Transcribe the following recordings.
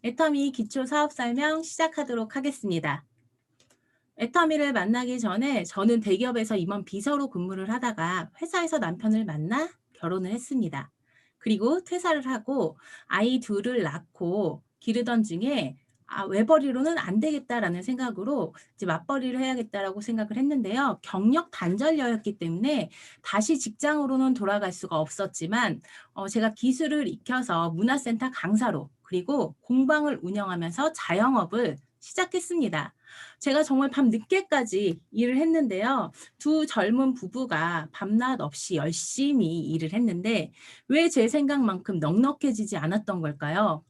애터미 기초 사업 설명 시작하도록 하겠습니다. 애터미를 만나기 전에 저는 대기업에서 임원 비서로 근무를 하다가 회사에서 남편을 만나 결혼을 했습니다. 그리고 퇴사를 하고 아이 둘을 낳고 기르던 중에 외벌이로는 안 되겠다라는 생각으로 이제 맞벌이를 해야겠다라고 생각을 했는데요. 경력 단절녀였기 때문에 다시 직장으로는 돌아갈 수가 없었지만 제가 기술을 익혀서 문화센터 강사로 그리고 공방을 운영하면서 자영업을 시작했습니다. 제가 정말 밤늦게까지 일을 했는데요. 두 젊은 부부가 밤낮 없이 열심히 일을 했는데 왜 제 생각만큼 넉넉해지지 않았던 걸까요?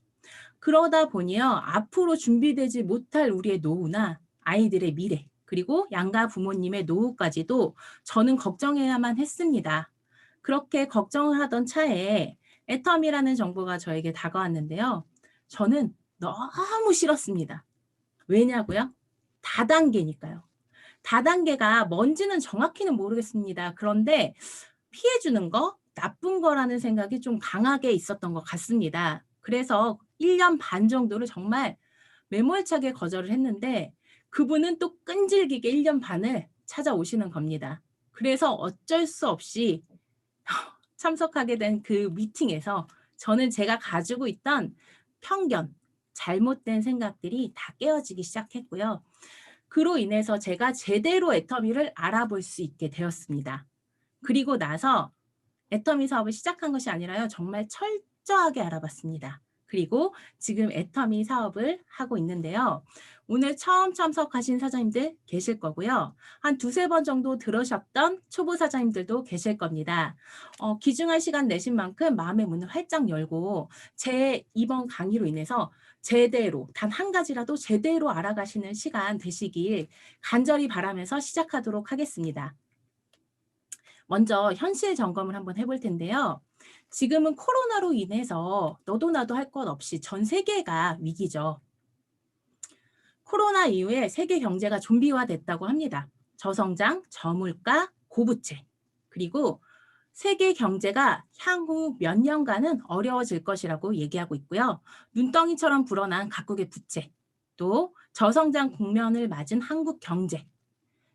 그러다 보니요. 앞으로 준비되지 못할 우리의 노후나 아이들의 미래, 그리고 양가 부모님의 노후까지도 저는 걱정해야만 했습니다. 그렇게 걱정을 하던 차에 애텀이라는 정보가 저에게 다가왔는데요. 저는 너무 싫었습니다. 왜냐고요? 다단계니까요. 다단계가 뭔지는 정확히는 모르겠습니다. 그런데 피해 주는 거, 나쁜 거라는 생각이 좀 강하게 있었던 것 같습니다. 그래서 1년 반 정도를 정말 매몰차게 거절을 했는데 그분은 또 끈질기게 1년 반을 찾아오시는 겁니다. 그래서 어쩔 수 없이 참석하게 된 그 미팅에서 저는 제가 가지고 있던 편견, 잘못된 생각들이 다 깨어지기 시작했고요. 그로 인해서 제가 제대로 애터미를 알아볼 수 있게 되었습니다. 그리고 나서 애터미 사업을 시작한 것이 아니라요. 정말 철저하게 알아봤습니다. 그리고 지금 애터미 사업을 하고 있는데요. 오늘 처음 참석하신 사장님들 계실 거고요. 한 두세 번 정도 들으셨던 초보 사장님들도 계실 겁니다. 귀중한 시간 내신 만큼 마음의 문을 활짝 열고 제 이번 강의로 인해서 제대로 단 한 가지라도 제대로 알아가시는 시간 되시길 간절히 바라면서 시작하도록 하겠습니다. 먼저 현실 점검을 한번 해볼 텐데요. 지금은 코로나로 인해서 너도 나도 할 것 없이 전 세계가 위기죠. 코로나 이후에 세계 경제가 좀비화됐다고 합니다. 저성장, 저물가, 고부채. 그리고 세계 경제가 향후 몇 년간은 어려워질 것이라고 얘기하고 있고요. 눈덩이처럼 불어난 각국의 부채, 또 저성장 국면을 맞은 한국 경제,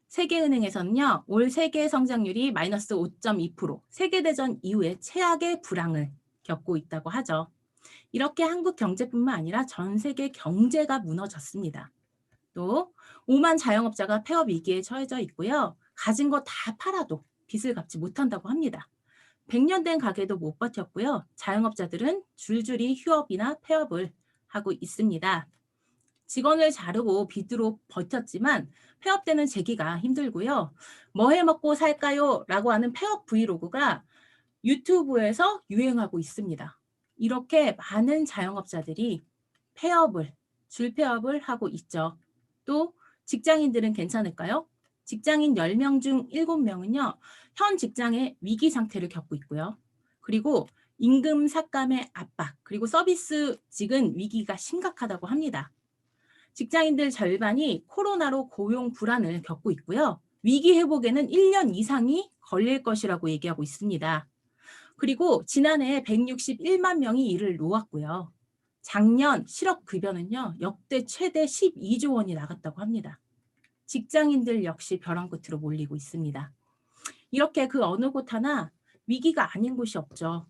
세계은행에서는요, 올 세계 성장률이 마이너스 5.2%, 세계대전 이후에 최악의 불황을 겪고 있다고 하죠. 이렇게 한국 경제뿐만 아니라 전 세계 경제가 무너졌습니다. 또 5만 자영업자가 폐업 위기에 처해져 있고요. 가진 거 다 팔아도 빚을 갚지 못한다고 합니다. 100년 된 가게도 못 버텼고요. 자영업자들은 줄줄이 휴업이나 폐업을 하고 있습니다. 직원을 자르고 빚으로 버텼지만 폐업되는 재기가 힘들고요. 뭐 해 먹고 살까요? 라고 하는 폐업 브이로그가 유튜브에서 유행하고 있습니다. 이렇게 많은 자영업자들이 폐업을, 줄폐업을 하고 있죠. 또 직장인들은 괜찮을까요? 직장인 10명 중 7명은요, 현 직장의 위기 상태를 겪고 있고요. 그리고 임금 삭감의 압박, 그리고 서비스직은 위기가 심각하다고 합니다. 직장인들 절반이 코로나로 고용 불안을 겪고 있고요. 위기 회복에는 1년 이상이 걸릴 것이라고 얘기하고 있습니다. 그리고 지난해 161만 명이 일을 놓았고요. 작년 실업급여는요, 역대 최대 12조 원이 나갔다고 합니다. 직장인들 역시 벼랑 끝으로 몰리고 있습니다. 이렇게 그 어느 곳 하나 위기가 아닌 곳이 없죠.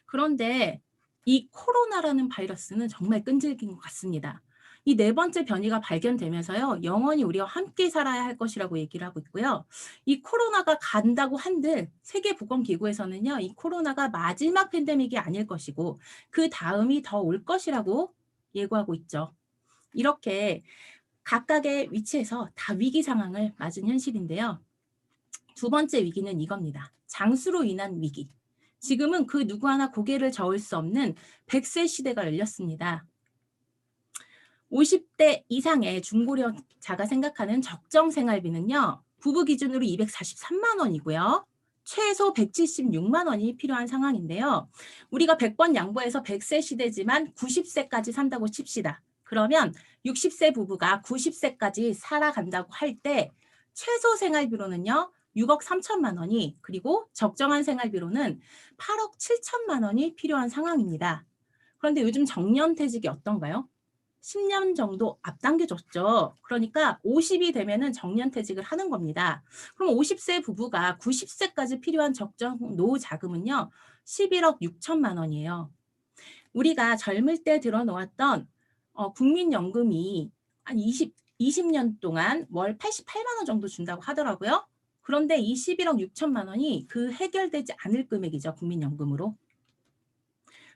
그런데 이 코로나라는 바이러스는 정말 끈질긴 것 같습니다. 이 네 번째 변이가 발견되면서요. 영원히 우리와 함께 살아야 할 것이라고 얘기를 하고 있고요. 이 코로나가 간다고 한들 세계보건기구에서는요. 이 코로나가 마지막 팬데믹이 아닐 것이고 그 다음이 더 올 것이라고 예고하고 있죠. 이렇게 각각의 위치에서 다 위기 상황을 맞은 현실인데요. 두 번째 위기는 이겁니다. 장수로 인한 위기. 지금은 그 누구 하나 고개를 저을 수 없는 100세 시대가 열렸습니다. 50대 이상의 중고령자가 생각하는 적정 생활비는요. 부부 기준으로 243만 원이고요. 최소 176만 원이 필요한 상황인데요. 우리가 100번 양보해서 100세 시대지만 90세까지 산다고 칩시다. 그러면 60세 부부가 90세까지 살아간다고 할 때 최소 생활비로는요. 6억 3천만 원이 그리고 적정한 생활비로는 8억 7천만 원이 필요한 상황입니다. 그런데 요즘 정년퇴직이 어떤가요? 10년 정도 앞당겨졌죠. 그러니까 50이 되면은 정년퇴직을 하는 겁니다. 그럼 50세 부부가 90세까지 필요한 적정 노후 자금은요. 11억 6천만 원이에요. 우리가 젊을 때 들어놓았던 국민연금이 한 20년 동안 월 88만 원 정도 준다고 하더라고요. 그런데 이 11억 6천만 원이 그 해결되지 않을 금액이죠. 국민연금으로.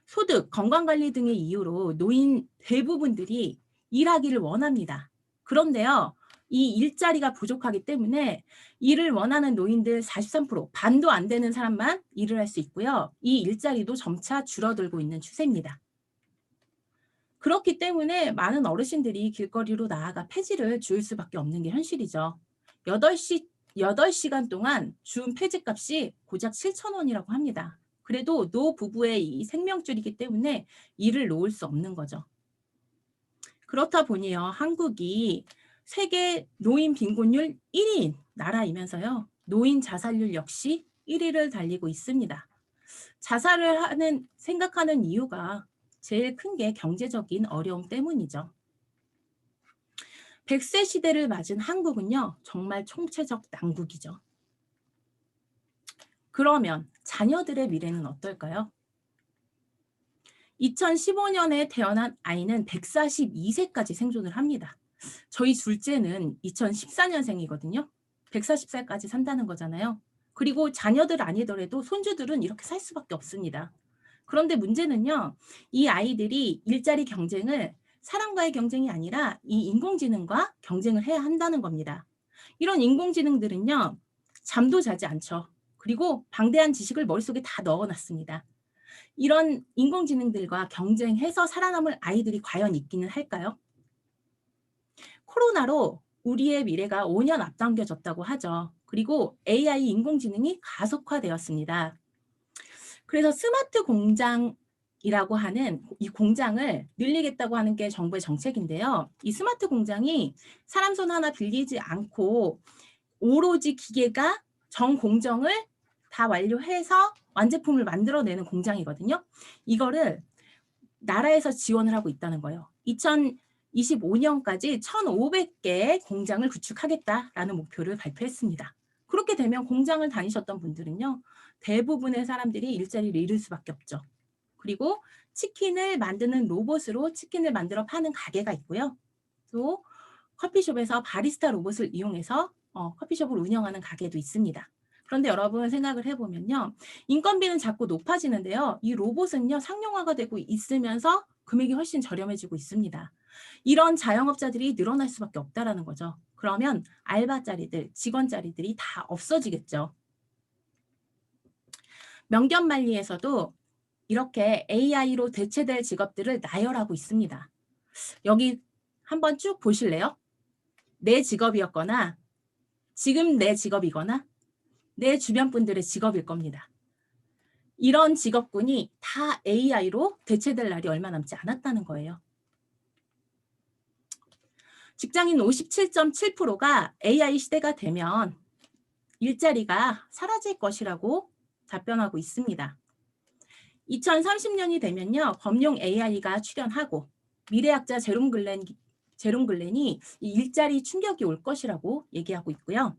소득, 건강관리 등의 이유로 노인 대부분들이 일하기를 원합니다. 그런데요, 이 일자리가 부족하기 때문에 일을 원하는 노인들 43%, 반도 안 되는 사람만 일을 할 수 있고요. 이 일자리도 점차 줄어들고 있는 추세입니다. 그렇기 때문에 많은 어르신들이 길거리로 나아가 폐지를 주울 수밖에 없는 게 현실이죠. 8시간 동안 준 폐지값이 고작 7천 원이라고 합니다. 그래도 노부부의 이 생명줄이기 때문에 이를 놓을 수 없는 거죠. 그렇다 보니요, 한국이 세계 노인 빈곤율 1위인 나라이면서요, 노인 자살률 역시 1위를 달리고 있습니다. 생각하는 이유가 제일 큰 게 경제적인 어려움 때문이죠. 100세 시대를 맞은 한국은요, 정말 총체적 난국이죠. 그러면 자녀들의 미래는 어떨까요? 2015년에 태어난 아이는 142세까지 생존을 합니다. 저희 둘째는 2014년생이거든요. 140살까지 산다는 거잖아요. 그리고 자녀들 아니더라도 손주들은 이렇게 살 수밖에 없습니다. 그런데 문제는요, 이 아이들이 일자리 경쟁을 사람과의 경쟁이 아니라 이 인공지능과 경쟁을 해야 한다는 겁니다. 이런 인공지능들은요, 잠도 자지 않죠. 그리고 방대한 지식을 머릿속에 다 넣어놨습니다. 이런 인공지능들과 경쟁해서 살아남을 아이들이 과연 있기는 할까요? 코로나로 우리의 미래가 5년 앞당겨졌다고 하죠. 그리고 AI 인공지능이 가속화되었습니다. 그래서 스마트 공장이라고 하는 이 공장을 늘리겠다고 하는 게 정부의 정책인데요. 이 스마트 공장이 사람 손 하나 빌리지 않고 오로지 기계가 전 공정을 다 완료해서 완제품을 만들어내는 공장이거든요. 이거를 나라에서 지원을 하고 있다는 거예요. 2025년까지 1,500개 공장을 구축하겠다라는 목표를 발표했습니다. 그렇게 되면 공장을 다니셨던 분들은요, 대부분의 사람들이 일자리를 잃을 수밖에 없죠. 그리고 치킨을 만드는 로봇으로 치킨을 만들어 파는 가게가 있고요. 또 커피숍에서 바리스타 로봇을 이용해서 커피숍을 운영하는 가게도 있습니다. 그런데 여러분 생각을 해보면요. 인건비는 자꾸 높아지는데요. 이 로봇은요. 상용화가 되고 있으면서 금액이 훨씬 저렴해지고 있습니다. 이런 자영업자들이 늘어날 수밖에 없다라는 거죠. 그러면 알바자리들, 직원자리들이 다 없어지겠죠. 명견만리에서도 이렇게 AI로 대체될 직업들을 나열하고 있습니다. 여기 한번 쭉 보실래요? 내 직업이었거나 지금 내 직업이거나 내 주변 분들의 직업일 겁니다. 이런 직업군이 다 AI로 대체될 날이 얼마 남지 않았다는 거예요. 직장인 57.7%가 AI 시대가 되면 일자리가 사라질 것이라고 답변하고 있습니다. 2030년이 되면요. 범용 AI가 출현하고 미래학자 제롬 글렌이 이 일자리 충격이 올 것이라고 얘기하고 있고요.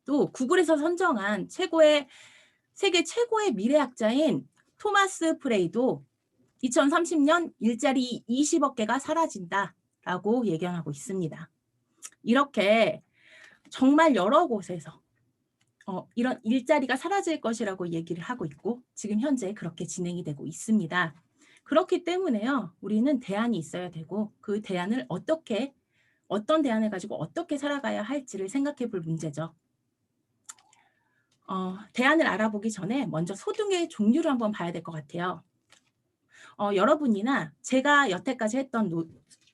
또 구글에서 선정한 세계 최고의 미래학자인 토마스 프레이도 2030년 일자리 20억 개가 사라진다라고 예견하고 있습니다. 이렇게 정말 여러 곳에서 이런 일자리가 사라질 것이라고 얘기를 하고 있고 지금 현재 그렇게 진행이 되고 있습니다. 그렇기 때문에요. 우리는 대안이 있어야 되고 그 대안을 어떤 대안을 가지고 어떻게 살아가야 할지를 생각해 볼 문제죠. 대안을 알아보기 전에 먼저 소득의 종류를 한번 봐야 될 것 같아요. 여러분이나 제가 여태까지 했던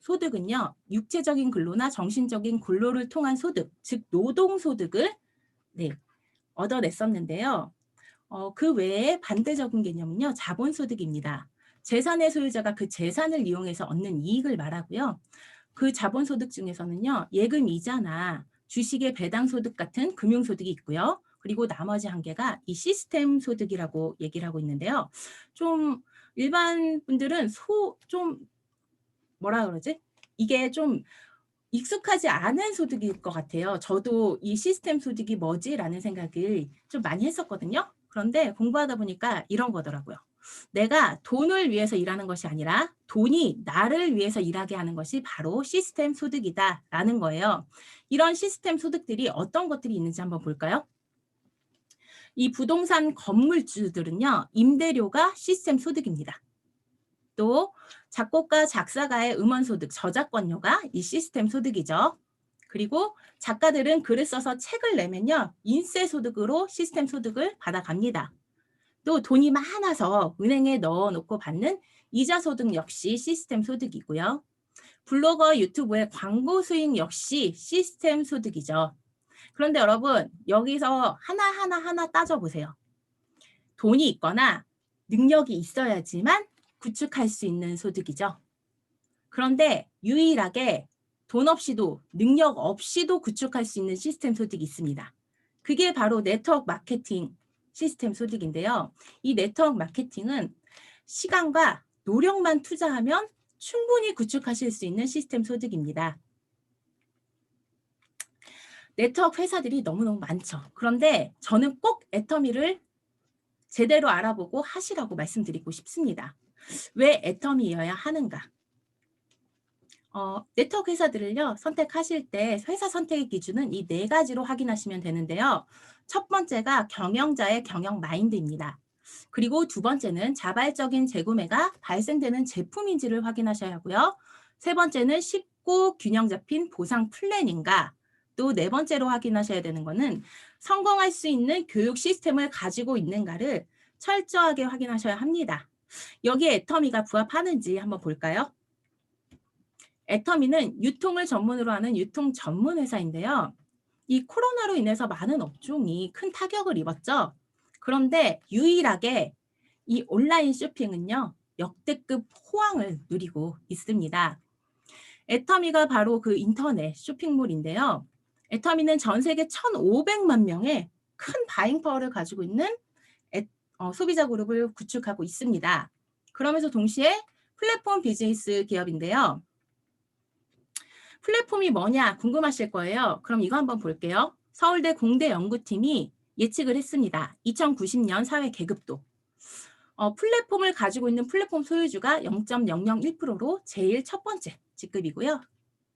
소득은요. 육체적인 근로나 정신적인 근로를 통한 소득, 즉 노동소득을 얻어냈었는데요. 그 외에 반대적인 개념은요. 자본소득입니다. 재산의 소유자가 그 재산을 이용해서 얻는 이익을 말하고요. 그 자본소득 중에서는요. 예금 이자나 주식의 배당소득 같은 금융소득이 있고요. 그리고 나머지 한 개가 이 시스템 소득이라고 얘기를 하고 있는데요. 좀 일반 분들은 좀 뭐라 그러지? 이게 좀 익숙하지 않은 소득일 것 같아요. 저도 '이 시스템 소득이 뭐지?'라는 생각을 좀 많이 했었거든요. 그런데 공부하다 보니까 이런 거더라고요. 내가 돈을 위해서 일하는 것이 아니라 '돈이 나를 위해서 일하게 하는 것이 바로 시스템 소득이다.'라는 거예요. 이런 시스템 소득들이 어떤 것들이 있는지 한번 볼까요? 이 부동산 건물주들은요. 임대료가 시스템 소득입니다. 또 작곡가, 작사가의 음원 소득, 저작권료가 이 시스템 소득이죠. 그리고 작가들은 글을 써서 책을 내면요. 인쇄 소득으로 시스템 소득을 받아갑니다. 또 돈이 많아서 은행에 넣어 놓고 받는 이자 소득 역시 시스템 소득이고요. 블로거, 유튜브의 광고 수익 역시 시스템 소득이죠. 그런데 여러분, 여기서 하나하나 따져 보세요. 돈이 있거나 능력이 있어야지만 구축할 수 있는 소득이죠. 그런데 유일하게 돈 없이도 능력 없이도 구축할 수 있는 시스템 소득이 있습니다. 그게 바로 네트워크 마케팅 시스템 소득인데요. 이 네트워크 마케팅은 시간과 노력만 투자하면 충분히 구축하실 수 있는 시스템 소득입니다. 네트워크 회사들이 너무너무 많죠. 그런데 저는 꼭 애터미를 제대로 알아보고 하시라고 말씀드리고 싶습니다. 왜 애터미여야 하는가? 네트워크 회사들을요, 선택하실 때 회사 선택의 기준은 이 네 가지로 확인하시면 되는데요. 첫 번째가 경영자의 경영 마인드입니다. 그리고 두 번째는 자발적인 재구매가 발생되는 제품인지를 확인하셔야 하고요. 세 번째는 쉽고 균형 잡힌 보상 플랜인가. 또 네 번째로 확인하셔야 되는 거는 성공할 수 있는 교육 시스템을 가지고 있는가를 철저하게 확인하셔야 합니다. 여기에 애터미가 부합하는지 한번 볼까요? 애터미는 유통을 전문으로 하는 유통 전문 회사인데요. 이 코로나로 인해서 많은 업종이 큰 타격을 입었죠. 그런데 유일하게 이 온라인 쇼핑은요, 역대급 호황을 누리고 있습니다. 애터미가 바로 그 인터넷 쇼핑몰인데요. 애터미는 전 세계 1,500만 명의 큰 바잉 파워를 가지고 있는 소비자 그룹을 구축하고 있습니다. 그러면서 동시에 플랫폼 비즈니스 기업인데요. 플랫폼이 뭐냐 궁금하실 거예요. 그럼 이거 한번 볼게요. 서울대 공대 연구팀이 예측을 했습니다. 2090년 사회 계급도. 플랫폼을 가지고 있는 플랫폼 소유주가 0.001%로 제일 첫 번째 직급이고요.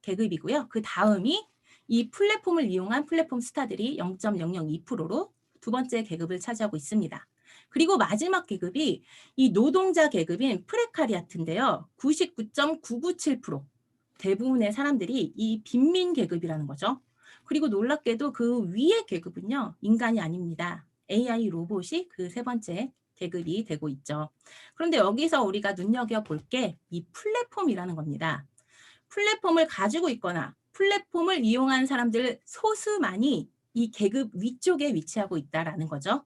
계급이고요. 그 다음이 이 플랫폼을 이용한 플랫폼 스타들이 0.002%로 두 번째 계급을 차지하고 있습니다. 그리고 마지막 계급이 이 노동자 계급인 프레카리아트인데요. 99.997%. 대부분의 사람들이 이 빈민 계급이라는 거죠. 그리고 놀랍게도 그 위의 계급은요. 인간이 아닙니다. AI 로봇이 그 세 번째 계급이 되고 있죠. 그런데 여기서 우리가 눈여겨볼 게 이 플랫폼이라는 겁니다. 플랫폼을 가지고 있거나 플랫폼을 이용한 사람들 소수만이 이 계급 위쪽에 위치하고 있다라는 거죠.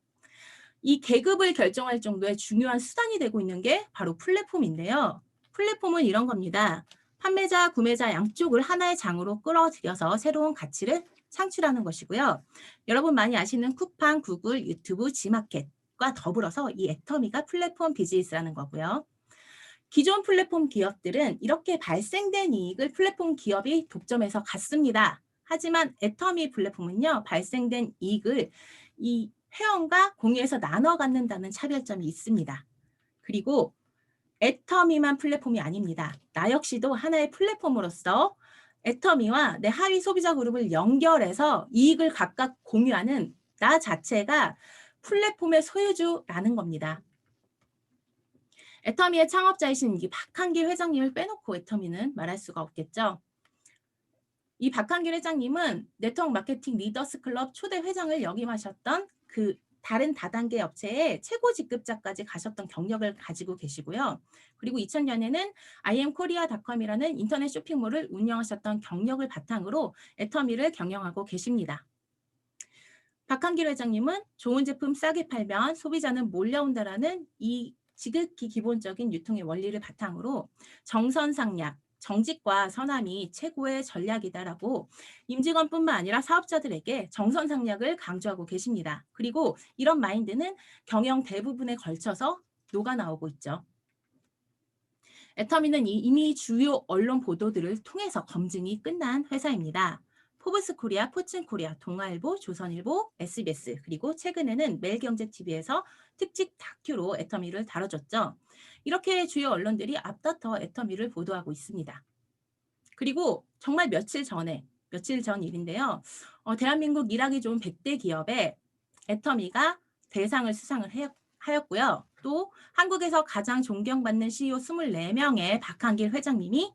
이 계급을 결정할 정도의 중요한 수단이 되고 있는 게 바로 플랫폼인데요. 플랫폼은 이런 겁니다. 판매자, 구매자 양쪽을 하나의 장으로 끌어들여서 새로운 가치를 창출하는 것이고요. 여러분 많이 아시는 쿠팡, 구글, 유튜브, 지마켓과 더불어서 이 애터미가 플랫폼 비즈니스라는 거고요. 기존 플랫폼 기업들은 이렇게 발생된 이익을 플랫폼 기업이 독점해서 갔습니다. 하지만 애터미 플랫폼은요, 발생된 이익을 이 회원과 공유해서 나눠 갖는다는 차별점이 있습니다. 그리고 애터미만 플랫폼이 아닙니다. 나 역시도 하나의 플랫폼으로서 애터미와 내 하위 소비자 그룹을 연결해서 이익을 각각 공유하는 나 자체가 플랫폼의 소유주라는 겁니다. 애터미의 창업자이신 이 박한길 회장님을 빼놓고 애터미는 말할 수가 없겠죠. 이 박한길 회장님은 네트워크 마케팅 리더스 클럽 초대 회장을 역임하셨던 그 다른 다단계 업체의 최고 직급자까지 가셨던 경력을 가지고 계시고요. 그리고 2000년에는 imkorea.com이라는 인터넷 쇼핑몰을 운영하셨던 경력을 바탕으로 애터미를 경영하고 계십니다. 박한길 회장님은 좋은 제품 싸게 팔면 소비자는 몰려온다라는 이 지극히 기본적인 유통의 원리를 바탕으로 정선상략, 정직과 선함이 최고의 전략이다라고 임직원뿐만 아니라 사업자들에게 정선상략을 강조하고 계십니다. 그리고 이런 마인드는 경영 대부분에 걸쳐서 녹아나오고 있죠. 애터미는 이미 주요 언론 보도들을 통해서 검증이 끝난 회사입니다. 포브스 코리아, 포춘 코리아, 동아일보, 조선일보, SBS, 그리고 최근에는 매일경제TV에서 특집 다큐로 애터미를 다뤄줬죠. 이렇게 주요 언론들이 앞다퉈 애터미를 보도하고 있습니다. 그리고 정말 며칠 전 일인데요. 대한민국 일하기 좋은 100대 기업에 애터미가 대상을 하였고요. 또 한국에서 가장 존경받는 CEO 24명의 박한길 회장님이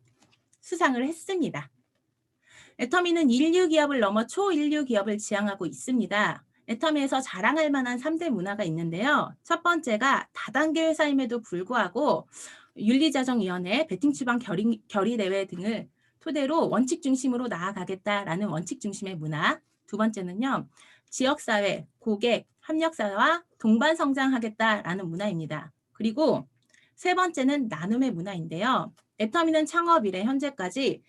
수상을 했습니다. 애터미는 인류 기업을 넘어 초인류 기업을 지향하고 있습니다. 애터미에서 자랑할 만한 3대 문화가 있는데요. 첫 번째가 다단계 회사임에도 불구하고 윤리자정위원회, 베팅추방 결의대회 등을 토대로 원칙 중심으로 나아가겠다라는 원칙 중심의 문화. 두 번째는요. 지역사회, 고객, 협력사회와 동반 성장하겠다라는 문화입니다. 그리고 세 번째는 나눔의 문화인데요. 애터미는 창업 이래 현재까지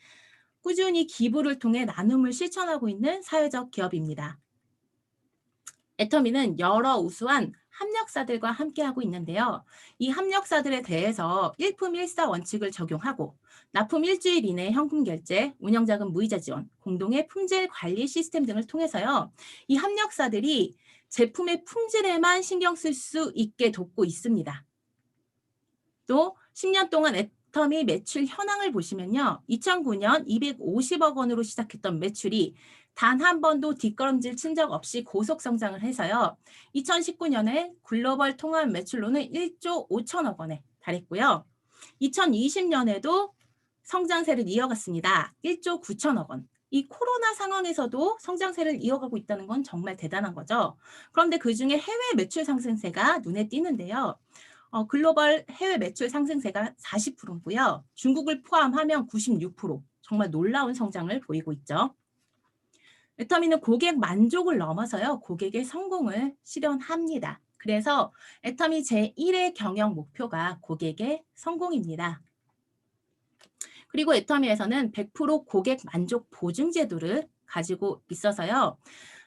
꾸준히 기부를 통해 나눔을 실천하고 있는 사회적 기업입니다. 애터미는 여러 우수한 협력사들과 함께하고 있는데요. 이 협력사들에 대해서 일품일사 원칙을 적용하고 납품 일주일 이내 현금 결제, 운영자금 무이자 지원, 공동의 품질 관리 시스템 등을 통해서요. 이 협력사들이 제품의 품질에만 신경 쓸 수 있게 돕고 있습니다. 또 10년 동안 애터미 매출 현황을 보시면요. 2009년 250억 원으로 시작했던 매출이 단 한 번도 뒷걸음질 친 적 없이 고속 성장을 해서요. 2019년에 글로벌 통합 매출로는 1조 5천억 원에 달했고요. 2020년에도 성장세를 이어갔습니다. 1조 9천억 원. 이 코로나 상황에서도 성장세를 이어가고 있다는 건 정말 대단한 거죠. 그런데 그중에 해외 매출 상승세가 눈에 띄는데요. 글로벌 해외 매출 상승세가 40%고요. 중국을 포함하면 96%. 정말 놀라운 성장을 보이고 있죠. 애터미는 고객 만족을 넘어서요. 고객의 성공을 실현합니다. 그래서 애터미 제1의 경영 목표가 고객의 성공입니다. 그리고 애터미에서는 100% 고객 만족 보증 제도를 가지고 있어서요.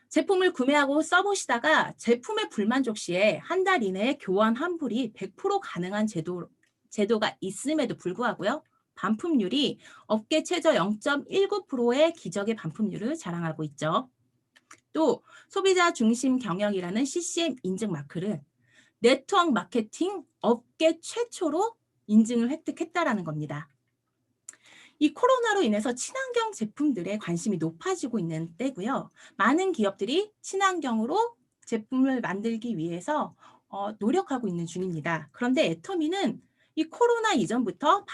제품을 구매하고 써보시다가 제품의 불만족 시에 한 달 이내에 교환 환불이 100% 가능한 제도가 있음에도 불구하고요. 반품률이 업계 최저 0.19%의 기적의 반품률을 자랑하고 있죠. 또 소비자 중심 경영이라는 CCM 인증 마크를 네트워크 마케팅 업계 최초로 인증을 획득했다라는 겁니다. 이 코로나로 인해서 친환경 제품들에 관심이 높아지고 있는 때고요. 많은 기업들이 친환경으로 제품을 만들기 위해서 노력하고 있는 중입니다. 그런데 애터미는 이 코로나 이전부터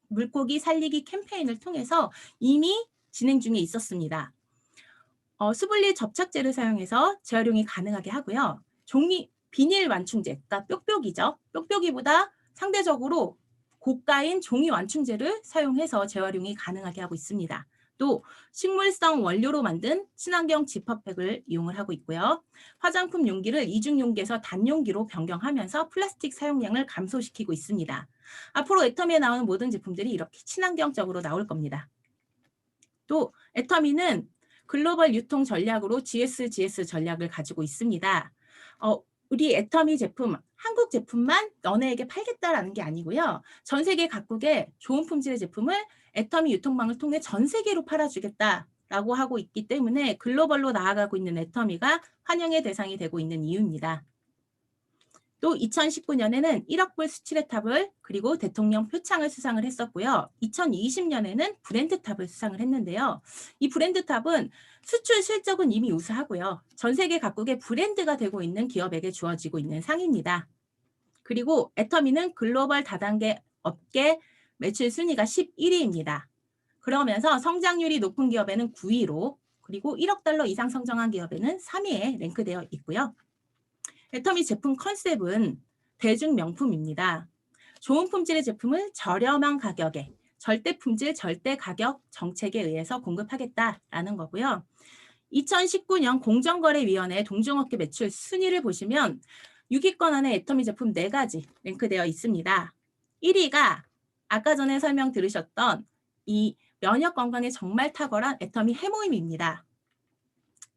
물고기 살리기 캠페인을 통해서 이미 진행 중에 있었습니다. 수분리 접착제를 사용해서 재활용이 가능하게 하고요. 비닐 완충제, 그러니까 뾱뾱이죠. 뾱뾱이보다 상대적으로 고가인 종이 완충제를 사용해서 재활용이 가능하게 하고 있습니다. 또 식물성 원료로 만든 친환경 지퍼백을 이용을 하고 있고요. 화장품 용기를 이중 용기에서 단용기로 변경하면서 플라스틱 사용량을 감소시키고 있습니다. 앞으로 애터미에 나오는 모든 제품들이 이렇게 친환경적으로 나올 겁니다. 또 애터미는 글로벌 유통 전략으로 GSGS 전략을 가지고 있습니다. 우리 애터미 제품, 한국 제품만 너네에게 팔겠다라는 게 아니고요. 전 세계 각국의 좋은 품질의 제품을 애터미 유통망을 통해 전 세계로 팔아주겠다라고 하고 있기 때문에 글로벌로 나아가고 있는 애터미가 환영의 대상이 되고 있는 이유입니다. 또 2019년에는 1억 불 수출의 탑을 그리고 대통령 표창을 수상을 했었고요. 2020년에는 브랜드 탑을 수상을 했는데요. 이 브랜드 탑은 수출 실적은 이미 우수하고요. 전 세계 각국의 브랜드가 되고 있는 기업에게 주어지고 있는 상입니다. 그리고 애터미는 글로벌 다단계 업계 매출 순위가 11위입니다. 그러면서 성장률이 높은 기업에는 9위로 그리고 1억 달러 이상 성장한 기업에는 3위에 랭크되어 있고요. 애터미 제품 컨셉은 대중 명품입니다. 좋은 품질의 제품을 저렴한 가격에 절대 품질, 절대 가격 정책에 의해서 공급하겠다라는 거고요. 2019년 공정거래위원회 동종업계 매출 순위를 보시면 6위권 안에 애터미 제품 4가지 랭크되어 있습니다. 1위가 아까 전에 설명 들으셨던 이 면역 건강에 정말 탁월한 애터미 해모임입니다.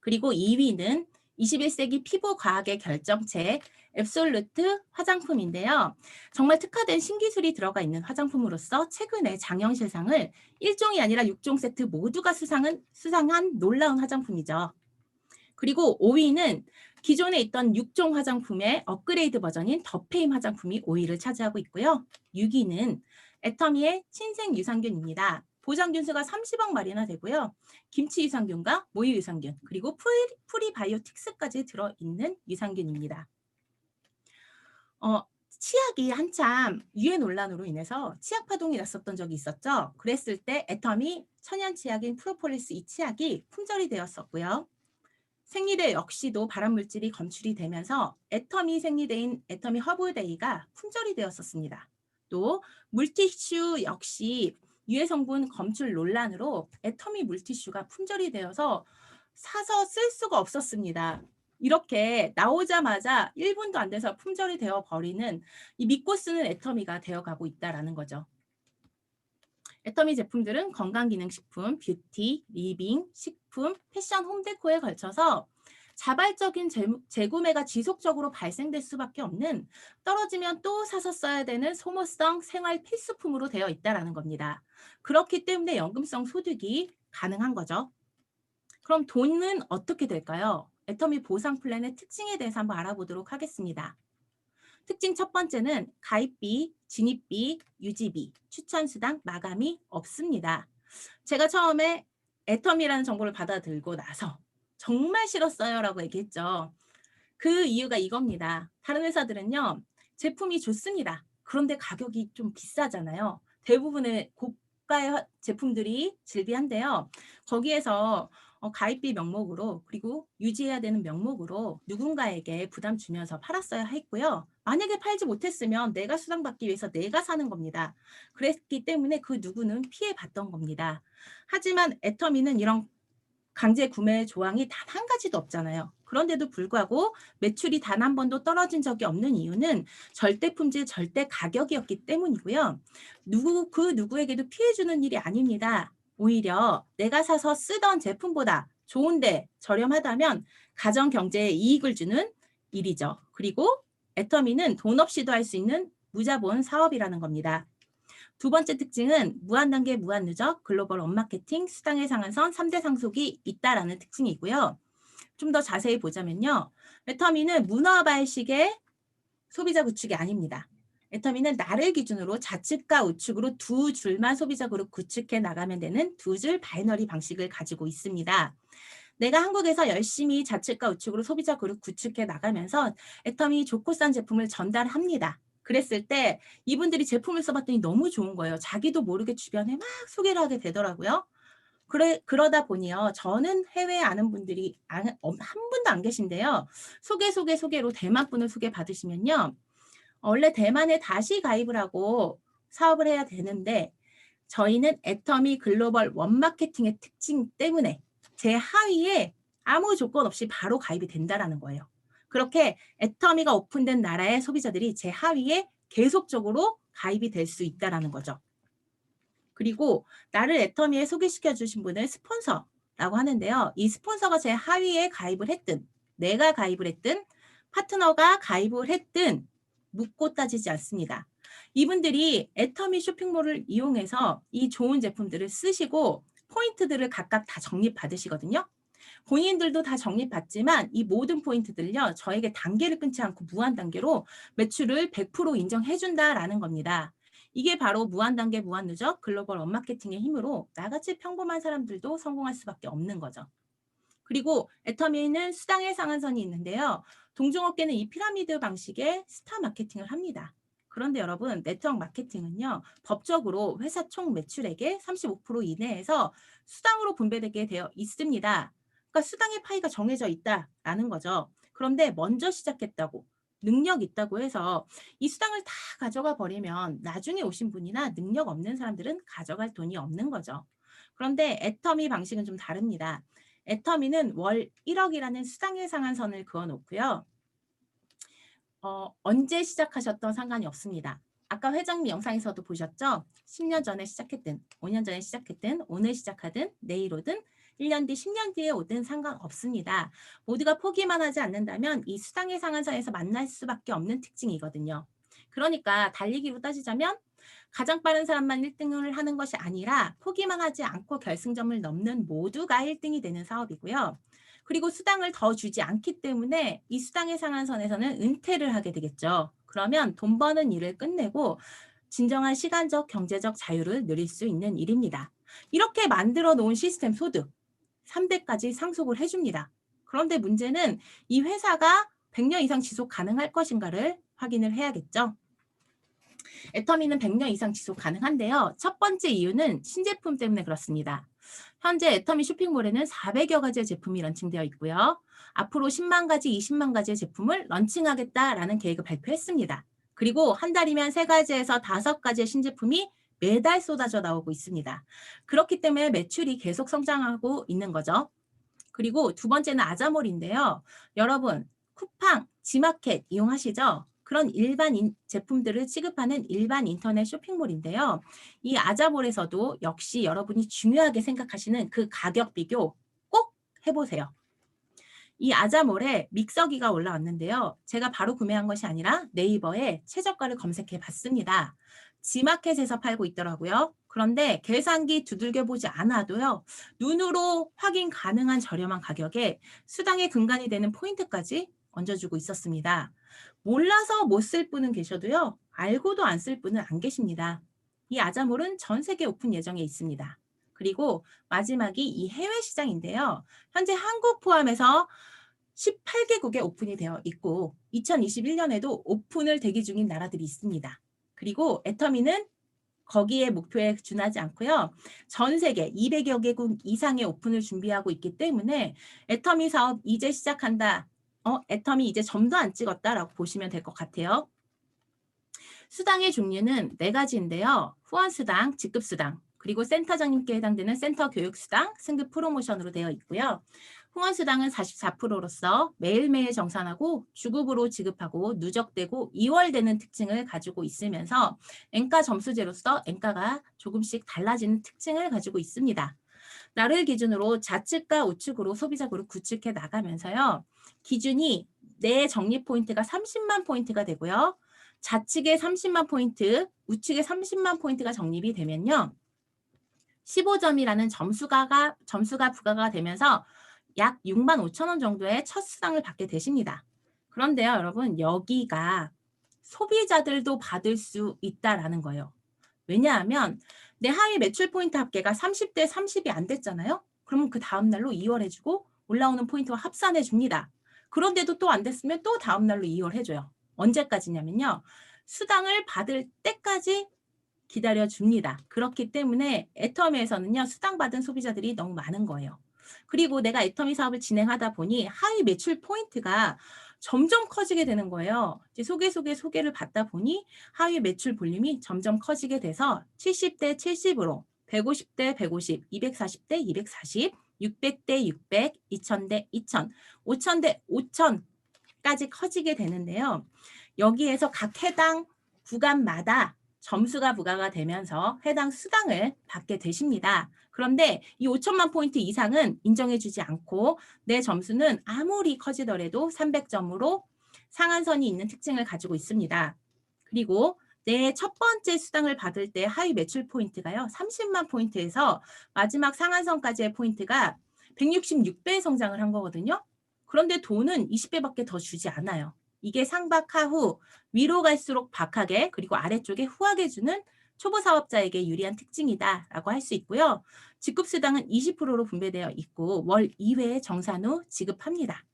그리고 2위는 21세기 피부 과학의 결정체 앱솔루트 화장품인데요. 정말 특화된 신기술이 들어가 있는 화장품으로서 최근에 장영실상을 1종이 아니라 6종 세트 모두가 수상한 놀라운 화장품이죠. 그리고 5위는 기존에 있던 6종 화장품의 업그레이드 버전인 더페임 화장품이 5위를 차지하고 있고요. 6위는 애터미의 친생 유산균입니다. 보장 균수가 30억 마리나 되고요. 김치 유산균과 모유 유산균, 그리고 프리바이오틱스까지 들어있는 유산균입니다. 치약이 한참 유해 논란으로 인해서 치약 파동이 났었던 적이 있었죠. 그랬을 때 애터미 천연 치약인 프로폴리스 이 치약이 품절이 되었었고요. 생리대 역시도 발암물질이 검출이 되면서 애터미 생리대인 애터미 허브데이가 품절이 되었었습니다. 또 물티슈 역시 유해 성분 검출 논란으로 애터미 물티슈가 품절이 되어서 사서 쓸 수가 없었습니다. 이렇게 나오자마자 1분도 안 돼서 품절이 되어 버리는 이 믿고 쓰는 애터미가 되어가고 있다라는 거죠. 애터미 제품들은 건강기능식품, 뷰티, 리빙, 식품, 패션, 홈데코에 걸쳐서 자발적인 재구매가 지속적으로 발생될 수밖에 없는 떨어지면 또 사서 써야 되는 소모성 생활 필수품으로 되어 있다는 겁니다. 그렇기 때문에 연금성 소득이 가능한 거죠. 그럼 돈은 어떻게 될까요? 애터미 보상 플랜의 특징에 대해서 한번 알아보도록 하겠습니다. 특징 첫 번째는 가입비, 진입비, 유지비, 추천수당, 마감이 없습니다. 제가 처음에 애터미라는 정보를 받아들고 나서 정말 싫었어요 라고 얘기했죠. 그 이유가 이겁니다. 다른 회사들은요. 제품이 좋습니다. 그런데 가격이 좀 비싸잖아요. 대부분의 고가의 제품들이 질비한데요. 거기에서 가입비 명목으로 그리고 유지해야 되는 명목으로 누군가에게 부담 주면서 팔았어야 했고요. 만약에 팔지 못했으면 내가 수당받기 위해서 내가 사는 겁니다. 그랬기 때문에 그 누구는 피해봤던 겁니다. 하지만 애터미는 이런 강제 구매 조항이 단 한 가지도 없잖아요. 그런데도 불구하고 매출이 단 한 번도 떨어진 적이 없는 이유는 절대 품질, 절대 가격이었기 때문이고요. 그 누구에게도 피해 주는 일이 아닙니다. 오히려 내가 사서 쓰던 제품보다 좋은데 저렴하다면 가정 경제에 이익을 주는 일이죠. 그리고 애터미는 돈 없이도 할 수 있는 무자본 사업이라는 겁니다. 두 번째 특징은 무한단계 무한누적 글로벌 업마케팅 수당의 상한선 3대 상속이 있다라는 특징이고요. 좀 더 자세히 보자면요. 애터미는 문어발식의 소비자 구축이 아닙니다. 애터미는 나를 기준으로 좌측과 우측으로 두 줄만 소비자 그룹 구축해 나가면 되는 두 줄 바이너리 방식을 가지고 있습니다. 내가 한국에서 열심히 좌측과 우측으로 소비자 그룹 구축해 나가면서 애터미 좋고 싼 제품을 전달합니다. 그랬을 때 이분들이 제품을 써봤더니 너무 좋은 거예요. 자기도 모르게 주변에 막 소개를 하게 되더라고요. 그러다 보니요. 저는 해외에 아는 분들이 한 분도 안 계신데요. 소개로 대만 분을 소개받으시면요. 원래 대만에 다시 가입을 하고 사업을 해야 되는데 저희는 애터미 글로벌 원마케팅의 특징 때문에 제 하위에 아무 조건 없이 바로 가입이 된다라는 거예요. 그렇게 애터미가 오픈된 나라의 소비자들이 제 하위에 계속적으로 가입이 될 수 있다라는 거죠. 그리고 나를 애터미에 소개시켜 주신 분을 스폰서라고 하는데요. 이 스폰서가 제 하위에 가입을 했든 내가 가입을 했든 파트너가 가입을 했든 묻고 따지지 않습니다. 이분들이 애터미 쇼핑몰을 이용해서 이 좋은 제품들을 쓰시고 포인트들을 각각 다 적립받으시거든요. 본인들도 다 적립받지만 이 모든 포인트들을요. 저에게 단계를 끊지 않고 무한 단계로 매출을 100% 인정해준다라는 겁니다. 이게 바로 무한단계 무한누적 글로벌 업마케팅의 힘으로 나같이 평범한 사람들도 성공할 수밖에 없는 거죠. 그리고 애터미는 수당의 상한선이 있는데요. 동종업계는 이 피라미드 방식의 스타 마케팅을 합니다. 그런데 여러분 네트워크 마케팅은요. 법적으로 회사 총 매출액의 35% 이내에서 수당으로 분배되게 되어 있습니다. 그러니까 수당의 파이가 정해져 있다라는 거죠. 그런데 먼저 시작했다고 능력 있다고 해서 이 수당을 다 가져가 버리면 나중에 오신 분이나 능력 없는 사람들은 가져갈 돈이 없는 거죠. 그런데 애터미 방식은 좀 다릅니다. 애터미는 월 1억이라는 수당의 상한선을 그어놓고요. 언제 시작하셨던 상관이 없습니다. 아까 회장님 영상에서도 보셨죠? 10년 전에 시작했든 5년 전에 시작했든 오늘 시작하든 내일 오든 1년 뒤, 10년 뒤에 오든 상관없습니다. 모두가 포기만 하지 않는다면 이 수당의 상한선에서 만날 수밖에 없는 특징이거든요. 그러니까 달리기로 따지자면 가장 빠른 사람만 1등을 하는 것이 아니라 포기만 하지 않고 결승점을 넘는 모두가 1등이 되는 사업이고요. 그리고 수당을 더 주지 않기 때문에 이 수당의 상한선에서는 은퇴를 하게 되겠죠. 그러면 돈 버는 일을 끝내고 진정한 시간적, 경제적 자유를 누릴 수 있는 일입니다. 이렇게 만들어 놓은 시스템 소득 3대까지 상속을 해줍니다. 그런데 문제는 이 회사가 100년 이상 지속 가능할 것인가를 확인을 해야겠죠. 애터미는 100년 이상 지속 가능한데요. 첫 번째 이유는 신제품 때문에 그렇습니다. 현재 애터미 쇼핑몰에는 400여 가지의 제품이 런칭되어 있고요. 앞으로 10만 가지, 20만 가지의 제품을 런칭하겠다라는 계획을 발표했습니다. 그리고 한 달이면 3가지에서 5가지의 신제품이 매달 쏟아져 나오고 있습니다. 그렇기 때문에 매출이 계속 성장하고 있는 거죠. 그리고 두 번째는 아자몰인데요. 여러분, 쿠팡, 지마켓 이용하시죠? 그런 일반 제품들을 취급하는 일반 인터넷 쇼핑몰인데요. 이 아자몰에서도 역시 여러분이 중요하게 생각하시는 그 가격 비교 꼭 해보세요. 이 아자몰에 믹서기가 올라왔는데요. 제가 바로 구매한 것이 아니라 네이버에 최저가를 검색해 봤습니다. 지마켓에서 팔고 있더라고요. 그런데 계산기 두들겨 보지 않아도요. 눈으로 확인 가능한 저렴한 가격에 수당의 근간이 되는 포인트까지 얹어주고 있었습니다. 몰라서 못 쓸 분은 계셔도요. 알고도 안 쓸 분은 안 계십니다. 이 아자몰은 전 세계 오픈 예정에 있습니다. 그리고 마지막이 이 해외 시장인데요. 현재 한국 포함해서 18개국에 오픈이 되어 있고 2021년에도 오픈을 대기 중인 나라들이 있습니다. 그리고 애터미는 거기에 목표에 준하지 않고요. 전 세계 200여 개국 이상의 오픈을 준비하고 있기 때문에 애터미 사업 이제 시작한다. 애터미 이제 점도 안 찍었다라고 보시면 될 것 같아요. 수당의 종류는 4가지인데요. 후원수당, 직급수당, 그리고 센터장님께 해당되는 센터 교육수당, 승급 프로모션으로 되어 있고요. 후원수당은 44%로서 매일매일 정산하고 주급으로 지급하고 누적되고 이월되는 특징을 가지고 있으면서 엔가 점수제로서 엔가가 조금씩 달라지는 특징을 가지고 있습니다. 나를 기준으로 좌측과 우측으로 소비자 그룹 구축해 나가면서요. 기준이 내 적립 포인트가 30만 포인트가 되고요. 좌측에 30만 포인트, 우측에 30만 포인트가 적립이 되면요. 15점이라는 점수가 부과가 되면서 약 6만 5천 원 정도의 첫 수당을 받게 되십니다. 그런데요, 여러분, 여기가 소비자들도 받을 수 있다라는 거예요. 왜냐하면 내 하위 매출 포인트 합계가 30대 30이 안 됐잖아요. 그러면 그 다음 날로 2월 해주고 올라오는 포인트와 합산해 줍니다. 그런데도 또 안 됐으면 또 다음 날로 2월 해줘요. 언제까지냐면요. 수당을 받을 때까지 기다려줍니다. 그렇기 때문에 애터미에서는요. 수당받은 소비자들이 너무 많은 거예요. 그리고 내가 애터미 사업을 진행하다 보니 하위 매출 포인트가 점점 커지게 되는 거예요. 이제 소개를 받다 보니 하위 매출 볼륨이 점점 커지게 돼서 70대 70으로 150대 150, 240대 240, 600대 600, 2000대 2000, 5000대 5000까지 커지게 되는데요. 여기에서 각 해당 구간마다 점수가 부과가 되면서 해당 수당을 받게 되십니다. 그런데 이 5천만 포인트 이상은 인정해주지 않고 내 점수는 아무리 커지더라도 300점으로 상한선이 있는 특징을 가지고 있습니다. 그리고 내 첫 번째 수당을 받을 때 하위 매출 포인트가요. 30만 포인트에서 마지막 상한선까지의 포인트가 166배 성장을 한 거거든요. 그런데 돈은 20배밖에 더 주지 않아요. 이게 상박하후 위로 갈수록 박하게 그리고 아래쪽에 후하게 주는 초보 사업자에게 유리한 특징이다라고 할 수 있고요. 직급수당은 20%로 분배되어 있고 월 2회 정산 후 지급합니다.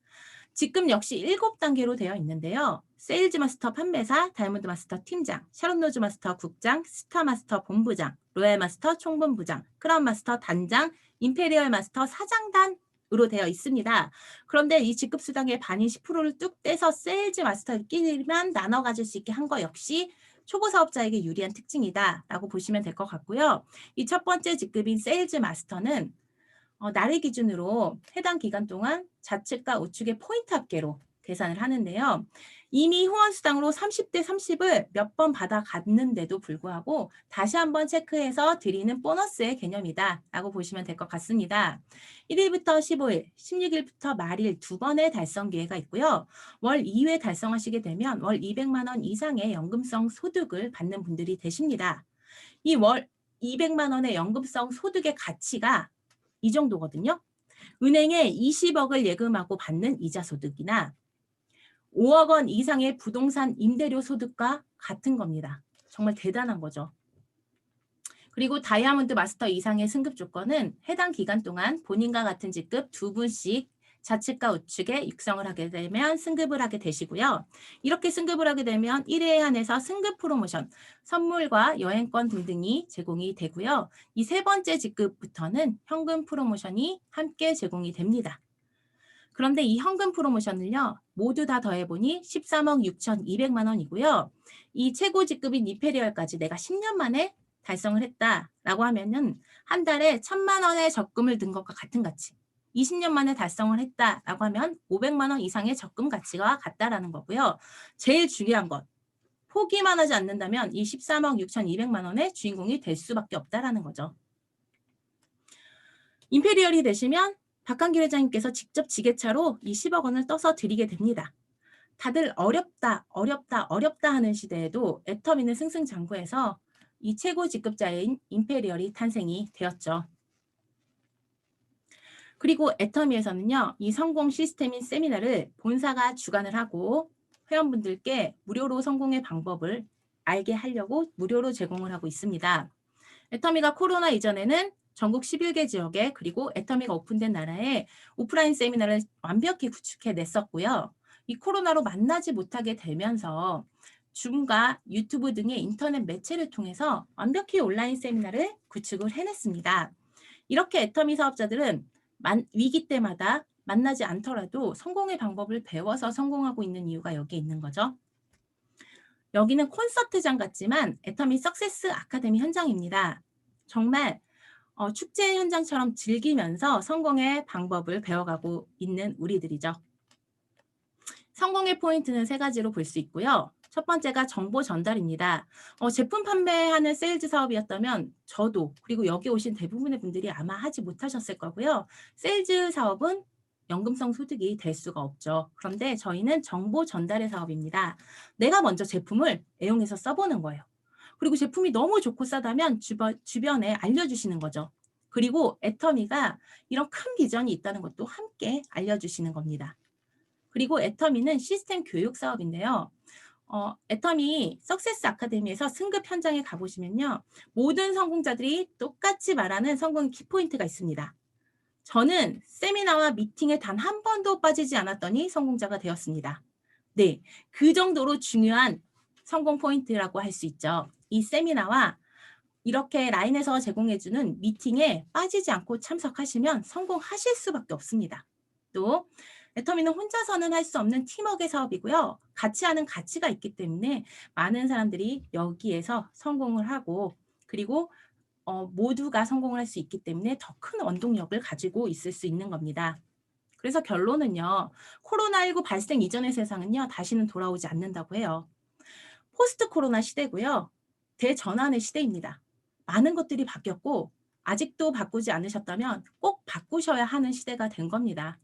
직급 역시 7단계로 되어 있는데요. 세일즈 마스터 판매사, 다이아몬드 마스터 팀장, 샤론 로즈 마스터 국장, 스타 마스터 본부장, 로얄 마스터 총본부장, 크라운 마스터 단장, 임페리얼 마스터 사장단으로 되어 있습니다. 그런데 이 직급 수당의 반인 10%를 뚝 떼서 세일즈 마스터끼리만 나눠 가질 수 있게 한 거 역시 초보 사업자에게 유리한 특징이다라고 보시면 될 것 같고요. 이 첫 번째 직급인 세일즈 마스터는 나를 기준으로 해당 기간 동안 좌측과 우측의 포인트 합계로 계산을 하는데요. 이미 후원수당으로 30대 30을 몇 번 받아갔는데도 불구하고 다시 한번 체크해서 드리는 보너스의 개념이다라고 보시면 될 것 같습니다. 1일부터 15일, 16일부터 말일 두 번의 달성 기회가 있고요. 월 2회 달성하시게 되면 월 200만 원 이상의 연금성 소득을 받는 분들이 되십니다. 이 월 200만 원의 연금성 소득의 가치가 이 정도거든요. 은행에 20억을 예금하고 받는 이자 소득이나 5억 원 이상의 부동산 임대료 소득과 같은 겁니다. 정말 대단한 거죠. 그리고 다이아몬드 마스터 이상의 승급 조건은 해당 기간 동안 본인과 같은 직급 두 분씩 좌측과 우측에 육성을 하게 되면 승급을 하게 되시고요. 이렇게 승급을 하게 되면 1회에 한해서 승급 프로모션, 선물과 여행권 등등이 제공이 되고요. 이 세 번째 직급부터는 현금 프로모션이 함께 제공이 됩니다. 그런데 이 현금 프로모션을요, 모두 다 더해보니 13억 6,200만 원이고요. 이 최고 직급인 이페리얼까지 내가 10년 만에 달성을 했다라고 하면은 한 달에 1,000만 원의 적금을 든 것과 같은 가치. 20년 만에 달성을 했다라고 하면 500만 원 이상의 적금 가치가 같다라는 거고요. 제일 중요한 것, 포기만 하지 않는다면 이 13억 6,200만 원의 주인공이 될 수밖에 없다라는 거죠. 임페리얼이 되시면 박한길 회장님께서 직접 지게차로 이 10억 원을 떠서 드리게 됩니다. 다들 어렵다, 어렵다, 어렵다 하는 시대에도 애터미는 승승장구해서 이 최고 직급자인 임페리얼이 탄생이 되었죠. 그리고 애터미에서는요, 이 성공 시스템인 세미나를 본사가 주관을 하고 회원분들께 무료로 성공의 방법을 알게 하려고 무료로 제공을 하고 있습니다. 애터미가 코로나 이전에는 전국 11개 지역에 그리고 애터미가 오픈된 나라에 오프라인 세미나를 완벽히 구축해 냈었고요. 이 코로나로 만나지 못하게 되면서 줌과 유튜브 등의 인터넷 매체를 통해서 완벽히 온라인 세미나를 구축을 해냈습니다. 이렇게 애터미 사업자들은 위기 때마다 만나지 않더라도 성공의 방법을 배워서 성공하고 있는 이유가 여기에 있는 거죠. 여기는 콘서트장 같지만 애터미 석세스 아카데미 현장입니다. 정말 축제 현장처럼 즐기면서 성공의 방법을 배워가고 있는 우리들이죠. 성공의 포인트는 세 가지로 볼 수 있고요. 첫 번째가 정보 전달입니다. 제품 판매하는 세일즈 사업이었다면 저도 그리고 여기 오신 대부분의 분들이 아마 하지 못하셨을 거고요. 세일즈 사업은 연금성 소득이 될 수가 없죠. 그런데 저희는 정보 전달의 사업입니다. 내가 먼저 제품을 애용해서 써보는 거예요. 그리고 제품이 너무 좋고 싸다면 주변에 알려주시는 거죠. 그리고 애터미가 이런 큰 비전이 있다는 것도 함께 알려주시는 겁니다. 그리고 애터미는 시스템 교육 사업인데요. 애터미 석세스 아카데미에서 승급 현장에 가보시면요. 모든 성공자들이 똑같이 말하는 성공 키포인트가 있습니다. 저는 세미나와 미팅에 단 한 번도 빠지지 않았더니 성공자가 되었습니다. 네, 그 정도로 중요한 성공 포인트라고 할 수 있죠. 이 세미나와 이렇게 라인에서 제공해주는 미팅에 빠지지 않고 참석하시면 성공하실 수밖에 없습니다. 또 애터미는 혼자서는 할 수 없는 팀워크의 사업이고요. 같이 하는 가치가 있기 때문에 많은 사람들이 여기에서 성공을 하고 그리고 모두가 성공을 할 수 있기 때문에 더 큰 원동력을 가지고 있을 수 있는 겁니다. 그래서 결론은요. 코로나19 발생 이전의 세상은요. 다시는 돌아오지 않는다고 해요. 포스트 코로나 시대고요. 대전환의 시대입니다. 많은 것들이 바뀌었고 아직도 바꾸지 않으셨다면 꼭 바꾸셔야 하는 시대가 된 겁니다.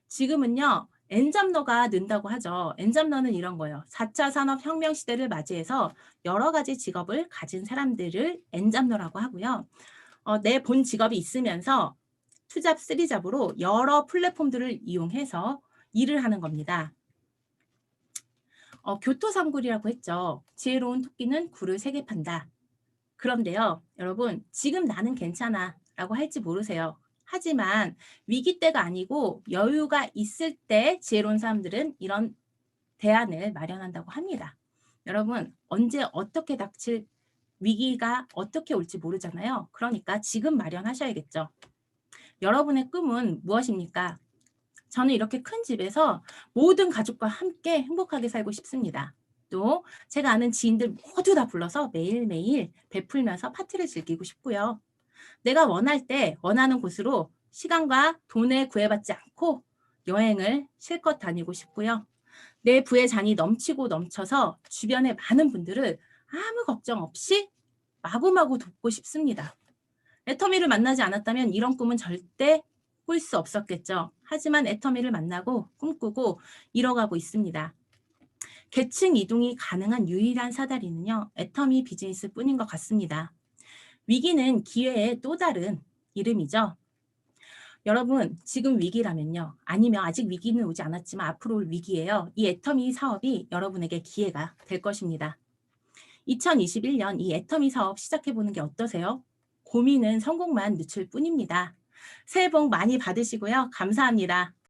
지금은요. 엔잡러가 는다고 하죠. 엔잡러는 이런 거예요. 4차 산업혁명 시대를 맞이해서 여러 가지 직업을 가진 사람들을 엔잡러라고 하고요. 내 본 직업이 있으면서 투잡, 쓰리잡으로 여러 플랫폼들을 이용해서 일을 하는 겁니다. 교토삼굴이라고 했죠. 지혜로운 토끼는 굴을 3개 판다. 그런데요, 여러분, 지금 나는 괜찮아 라고 할지 모르세요. 하지만 위기 때가 아니고 여유가 있을 때 지혜로운 사람들은 이런 대안을 마련한다고 합니다. 여러분, 언제 어떻게 닥칠 위기가 어떻게 올지 모르잖아요. 그러니까 지금 마련하셔야겠죠. 여러분의 꿈은 무엇입니까? 저는 이렇게 큰 집에서 모든 가족과 함께 행복하게 살고 싶습니다. 또 제가 아는 지인들 모두 다 불러서 매일매일 베풀면서 파티를 즐기고 싶고요. 내가 원할 때 원하는 곳으로 시간과 돈에 구애받지 않고 여행을 실컷 다니고 싶고요. 내 부의 장이 넘치고 넘쳐서 주변의 많은 분들을 아무 걱정 없이 마구마구 돕고 싶습니다. 애터미를 만나지 않았다면 이런 꿈은 절대 꿀 수 없었겠죠. 하지만 애터미를 만나고 꿈꾸고 이뤄가고 있습니다. 계층 이동이 가능한 유일한 사다리는요, 애터미 비즈니스뿐인 것 같습니다. 위기는 기회의 또 다른 이름이죠. 여러분, 지금 위기라면요. 아니면 아직 위기는 오지 않았지만 앞으로 올 위기예요. 이 애터미 사업이 여러분에게 기회가 될 것입니다. 2021년 이 애터미 사업 시작해보는 게 어떠세요? 고민은 성공만 늦출 뿐입니다. 새해 복 많이 받으시고요. 감사합니다.